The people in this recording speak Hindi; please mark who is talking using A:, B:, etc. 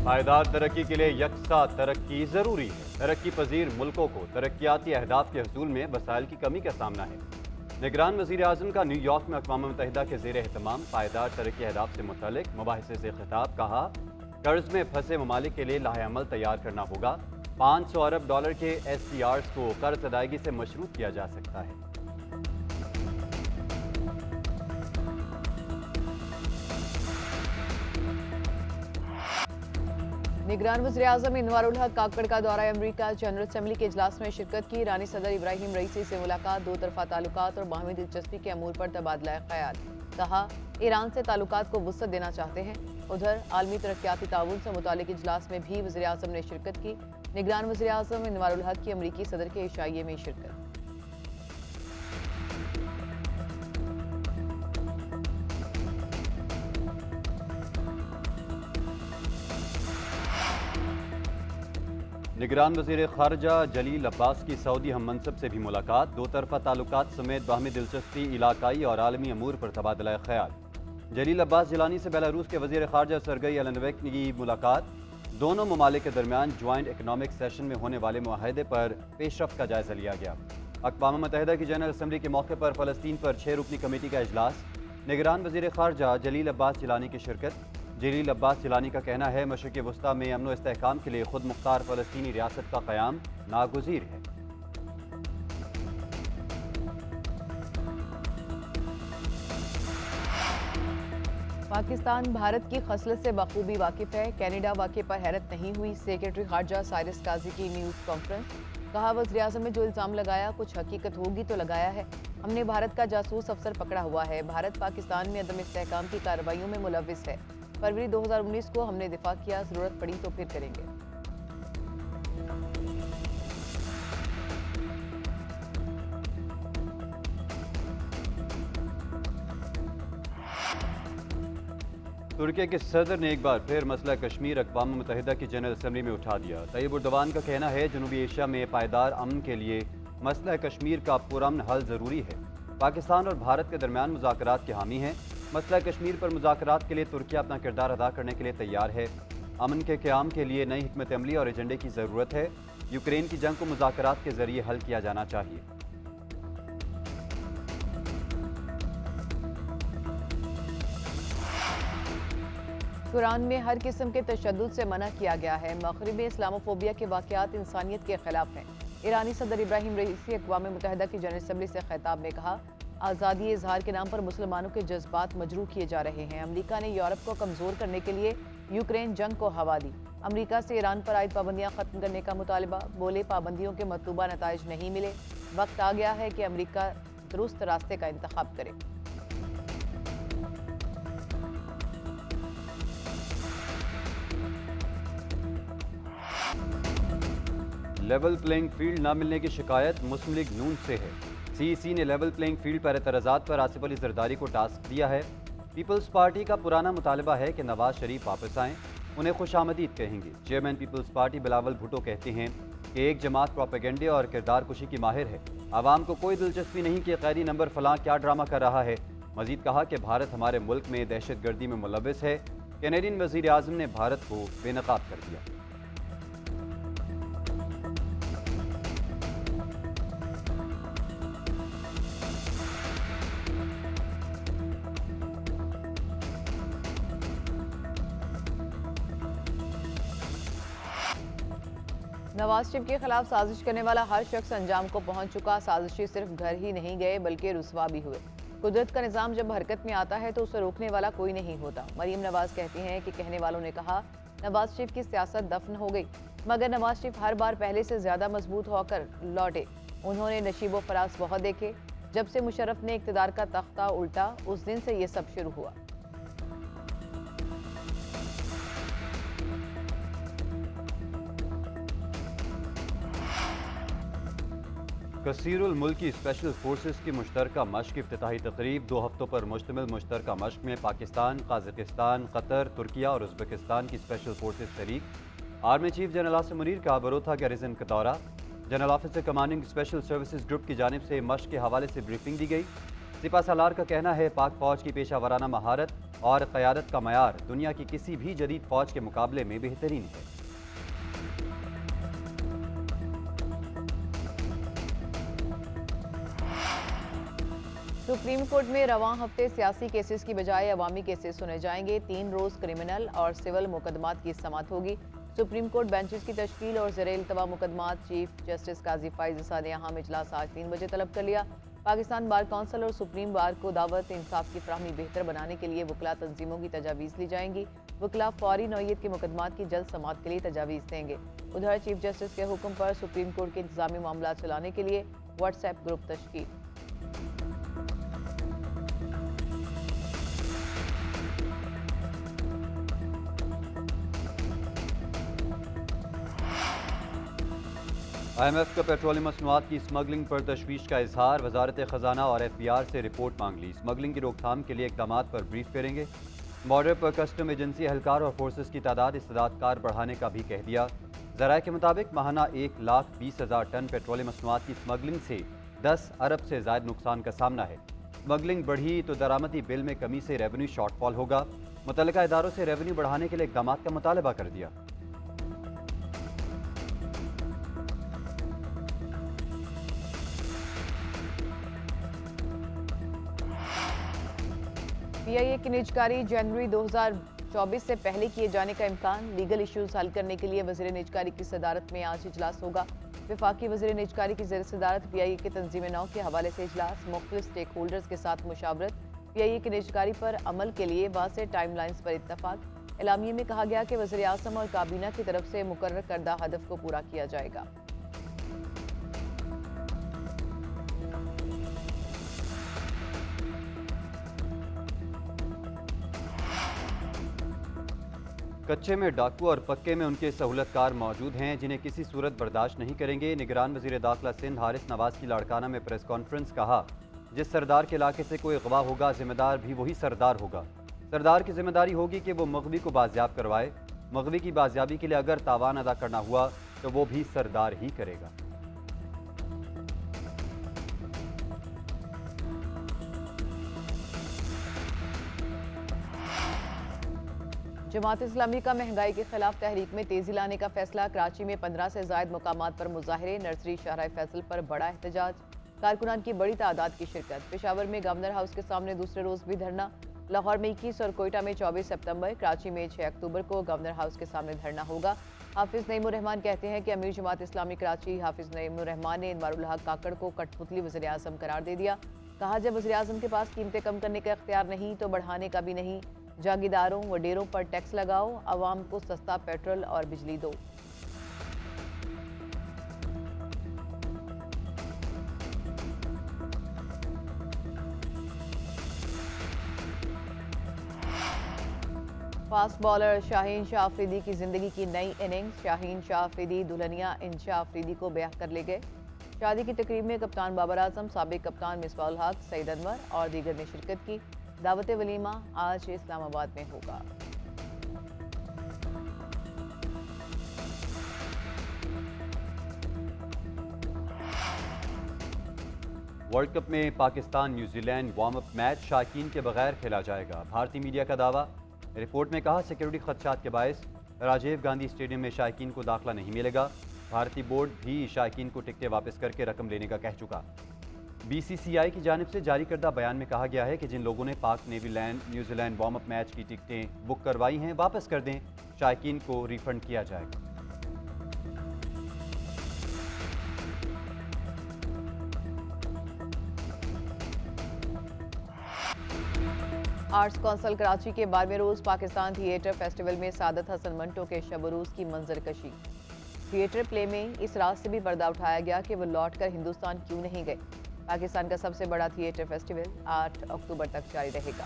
A: पायदार तरक्की के लिए यकसा तरक्की ज़रूरी है। तरक्की पजीर मुल्कों को तरक्याती अहदाफ के हसूल में वसाइल की कमी का सामना है। निगरान वज़ीर आज़म का न्यूयॉर्क में अक़वाम मुत्तहिदा के ज़ेर एहतमाम पायदार तरक्की अहदाफ से मुतल्लिक़ मुबाहिसे से खिताब। कहा, कर्ज में फंसे ममालिक के लिए लाहे-अमल तैयार करना होगा। 500 अरब डॉलर के SDRs को कर्ज अदायगी से मशरूत किया जा सकता है।
B: निगरान वज़ीर-ए-आज़म इनवारुल हक काकड़ का दौरा अमरीका जनरल असम्बली के इजलास में शिरकत की। ईरानी सदर इब्राहिम रईसी से मुलाकात, दो तरफा ताल्लुकात और बाहमी दिलचस्पी के अमूर पर तबादला ख्याल। कहा, ईरान से ताल्लुकात को वुसअत देना चाहते हैं। उधर आलमी तरक्याती ताउन से मुतालिक इजलास में भी वज़ीर-ए-आज़म ने शिरकत की। निगरान वज़ीर-ए-आज़म इनवारुल हक की अमरीकी सदर के इशाइये में शिरकत।
A: निगरान वज़ीर ख़ारजा जलील अब्बास की सऊदी हम मनसब से भी मुलाकात, दो तरफा ताल्लुकात समेत बाहमी दिलचस्पी, इलाकाई और आलमी अमूर पर तबादला ख्याल। जलील अब्बास जिलानी से बेलारूस के वज़ीर ख़ारजा सरगई एलनवेक की मुलाकात। दोनों ममालिक के दरमियान ज्वाइंट इकनॉमिक सेशन में होने वाले मुआहदे पर पेशरफ्त का जायजा लिया गया। अक़वाम मुत्तहिदा की जनरल असम्बली के मौके पर फ़लस्तीन पर 6 रुकनी कमेटी का इजलास। निगरान वज़ीर ख़ारजा जलील अब्बास जिलानी की शिरकत। जलील अब्बास जिलानी का कहना है, मशरिक़ वस्ता में अमन व इस्तेहकाम के लिए खुद मुख्तार फ़लस्तीनी रियासत का क़याम नागुज़ीर है।
B: पाकिस्तान भारत की खसलत से बखूबी वाकिफ है। कैनेडा वाक़े पर हैरत नहीं हुई। सेक्रेटरी खारजा साइरस काजी की न्यूज़ कॉन्फ्रेंस। कहा, वज़ीर-ए-आज़म ने जो इल्ज़ाम लगाया कुछ हकीकत होगी तो लगाया है। हमने भारत का जासूस अफसर पकड़ा हुआ है। भारत पाकिस्तान में अदम इस्तेहकाम की कार्रवाइयों में मुलव्विस है। फरवरी 2019 को हमने दिफा किया, ज़रूरत पड़ी तो फिर करेंगे।
A: तुर्की के सदर ने एक बार फिर मसला कश्मीर अक़वाम मुत्तहिदा की जनरल असम्बली में उठा दिया। तैयब उर्दवान का कहना है, जनूबी एशिया में पायदार अमन के लिए मसला कश्मीर का पुरअमन हल ज़रूरी है। पाकिस्तान और भारत के दरमियान मुज़ाकरात के हामी हैं। मसला कश्मीर पर मुज़ाकरात के लिए तुर्की अपना किरदार अदा करने के लिए तैयार है। अमन के क़याम के लिए नई हिकमत अमली और एजेंडे की ज़रूरत है। यूक्रेन की जंग को मुज़ाकरात के ज़रिए हल किया जाना चाहिए।
B: कुरान में हर किस्म के तशद्दुद से मना किया गया है। मग़रिब में इस्लामोफोबिया के वाक़यात इंसानियत के खिलाफ हैं। ईरानी सदर इब्राहिम रईसी अक़वाम मुत्तहिदा की जनरल असम्बली से खिताब में कहा, आज़ादी इजहार के नाम पर मुसलमानों के जज्बात मजरूह किए जा रहे हैं। अमरीका ने यूरोप को कमज़ोर करने के लिए यूक्रेन जंग को हवा दी। अमरीका से ईरान पर आयद पाबंदियाँ ख़त्म करने का मुतालबा। बोले, पाबंदियों के मतलूबा नताइज नहीं मिले। वक्त आ गया है कि अमरीका दुरुस्त रास्ते का इंतखाब करे।
A: लेवल प्लेइंग फील्ड न मिलने की शिकायत मुस्लिम लीग नून से है। CEC ने लेवल प्लेइंग फील्ड पर एतराज़ात पर आसिफ अली जरदारी को टास्क दिया है। पीपल्स पार्टी का पुराना मुतालबा है कि नवाज शरीफ वापस आएँ, उन्हें खुशामदीद कहेंगे। Chairman Peoples Party Bilawal Bhutto कहते हैं कि एक जमात प्रोपेगेंडे और किरदार कुशी की माहिर है। आवाम को कोई दिलचस्पी नहीं कि कैदी नंबर फलां क्या ड्रामा कर रहा है। मजीद कहा कि भारत हमारे मुल्क में दहशत गर्दी में मुलव्विस है। कैनेडियन वज़ीर आज़म ने भारत को बेनकाब कर दिया।
B: नवाज शरीफ के खिलाफ साजिश करने वाला हर शख्स अंजाम को पहुंच चुका। साजिशी सिर्फ घर ही नहीं गए बल्कि रुसवा भी हुए। कुदरत का निज़ाम जब हरकत में आता है तो उसे रोकने वाला कोई नहीं होता। मरीम नवाज कहती हैं कि कहने वालों ने कहा नवाज शरीफ की सियासत दफन हो गई, मगर नवाज शरीफ हर बार पहले से ज्यादा मजबूत होकर लौटे। उन्होंने नशीबो फराज बहुत देखे। जब से मुशर्रफ ने इक़्तिदार का तख्ता उल्टा, उस दिन से ये सब शुरू हुआ।
A: कसीरुल मुल्की स्पेशल फोर्सेस की मुश्तरका मश्क इफ्तिताही तकरीब 2 हफ्तों पर मुश्तमिल मुश्तरका मश्क में पाकिस्तान, कज़ाकिस्तान, कतर, तुर्किया और उज़्बेकिस्तान की स्पेशल फोर्सेस शरीक। Army chief general Asim Munir का बरोथा गैरिजन का दौरा। General officer commanding special services group की जानिब से मश्क के हवाले से ब्रीफिंग दी गई। सिपा सालार का कहना है पाक फौज की पेशा वराना महारत और क़यादत का मयार दुनिया की किसी भी जदीद फ़ौज के मुकाबले में बेहतरीन है।
B: सुप्रीम कोर्ट में रवां हफ्ते सियासी केसेस की बजाय अवामी केसेस सुने जाएंगे। 3 रोज क्रिमिनल और सिविल मुकदमात की समाअत होगी। सुप्रीम कोर्ट बेंचेस की तश्कील और ज़ेर इल्तवा मुकदमात। चीफ जस्टिस काजी फ़ाइज़ इसा ने अहम इजलास आज 3 बजे तलब कर लिया। पाकिस्तान बार कौंसिल और सुप्रीम बार को दावत इंसाफ की फ्राहमी बेहतर बनाने के लिए वकला तंजीमों की तजावीज़ ली जाएंगी। वकला फौरी नौयत के मुकदमात की जल्द समाअत के लिए तजावीज़ देंगे। उधर चीफ जस्टिस के हुक्म पर सुप्रीम कोर्ट के इंतजामी मामला चलाने के लिए व्हाट्सएप ग्रुप तश्कील।
A: IMF का पेट्रोलियम मसनूआत की स्मगलिंग पर तशवीश का इजहार। वजारत ख़जाना और FBI से रिपोर्ट मांग ली। स्मगलिंग की रोकथाम के लिए इकदाम पर ब्रीफ करेंगे। बॉर्डर पर कस्टम एजेंसी एहलकार और फोर्सेस की तादाद इस्तेदादकार बढ़ाने का भी कह दिया। ज़राए के मुताबिक माहाना 1,20,000 टन पेट्रोलियम मसनूआत की स्मगलिंग से 10 अरब से ज़ायद नुकसान का सामना है। स्मगलिंग बढ़ी तो दरामदी बिल में कमी से रेवेन्यू शॉर्टफॉल होगा। मुतल्लिका इदारों से रेवेन्यू बढ़ाने के लिए इकदाम का मुतालबा कर दिया।
B: PIA की निजकारी जनवरी 2024 से पहले किए जाने का इम्कान। लीगल इश्यूज हल करने के लिए वज़ीर निजकारी की सदारत में आज इजलास होगा। वफाकी वज़ीर निजकारी की ज़ेर सदारत PIA के तंजीम नौ के हवाले से इजलास। मुख्तलिफ स्टेक होल्डर्स के साथ मुशावरत। PIA की निजकारी पर अमल के लिए वाज़ेह टाइम लाइन्स पर इत्तफाक। एलामिये में कहा गया कि वज़ीर आज़म और काबीना की तरफ से मुकर्रर करदा हदफ को पूरा किया जाएगा।
A: कच्चे में डाकू और पक्के में उनके सहूलतकार मौजूद हैं जिन्हें किसी सूरत बर्दाश्त नहीं करेंगे। निगरान वज़ीर दाखिला सिंध हारिस नवाज की लाड़काना में प्रेस कॉन्फ्रेंस। कहा, जिस सरदार के इलाके से कोई अगवा होगा जिम्मेदार भी वही सरदार होगा। सरदार की जिम्मेदारी होगी कि वो मगवी को बाजियाब करवाए। मगवी की बाजियाबी के लिए अगर तावान अदा करना हुआ तो वो भी सरदार ही करेगा।
B: जमात इस्लामी का महंगाई के खिलाफ तहरीक में तेजी लाने का फैसला। कराची में 15 से ज़ायद मुकामात पर मुजाहरे। नर्सरी शाहराह फैसल पर बड़ा एहतजाज। कारकुनान की बड़ी तादाद की शिरकत। पेशावर में गवर्नर हाउस के सामने दूसरे रोज भी धरना। लाहौर में 21 और कोयटा में 24 सितंबर। कराची में 6 अक्टूबर को गवर्नर हाउस के सामने धरना होगा। हाफिज नईमुर रहमान कहते हैं कि अमीर जमात इस्लामी कराची हाफिज नईमुर रहमान ने इनवारुल हक काकड़ को कठपुतली वज़ीर आज़म करार दे दिया। कहा, जब वज़ीर आज़म के पास कीमतें कम करने का इख्तियार नहीं तो बढ़ाने का भी नहीं। जागीरदारों व डेरों पर टैक्स लगाओ, आवाम को सस्ता पेट्रोल और बिजली दो। फास्ट बॉलर शाहीन शाह अफरीदी की जिंदगी की नई इनिंग्स। शाहीन शाह अफरीदी दुल्हनिया इंशा अफरीदी को ब्याह कर ले गए। शादी की तकरीब में कप्तान बाबर आजम, साबिक कप्तान मिसबाहुल हक, सईद अनवर और दीगर ने शिरकत की। दावत वलीमा आज इस्लामाबाद में होगा।
A: वर्ल्ड कप में Pakistan New Zealand warm up match शायकीन के बगैर खेला जाएगा। भारतीय मीडिया का दावा। रिपोर्ट में कहा, सिक्योरिटी खदशात के बायस राजीव गांधी स्टेडियम में शायकीन को दाखिला नहीं मिलेगा। भारतीय बोर्ड भी शायकीन को टिकटें वापस करके रकम लेने का कह चुका। BCCI की जानिब से जारी करदा बयान में कहा गया है कि जिन लोगों ने पाक न्यूजीलैंड वार्म अप मैच की टिकटें बुक करवाई हैं वापस कर दें, शायकीन को रिफंड किया जाएगा।
B: आर्ट्स कौंसिल कराची के 12वें रोज पाकिस्तान थिएटर फेस्टिवल में सादत हसन मंटो के शब-ओ-रूज की मंजरकशी। थिएटर प्ले में इस रात से भी पर्दा उठाया गया कि वो लौट कर हिंदुस्तान क्यों नहीं गए। पाकिस्तान का सबसे बड़ा थिएटर फेस्टिवल 8 अक्टूबर तक जारी रहेगा।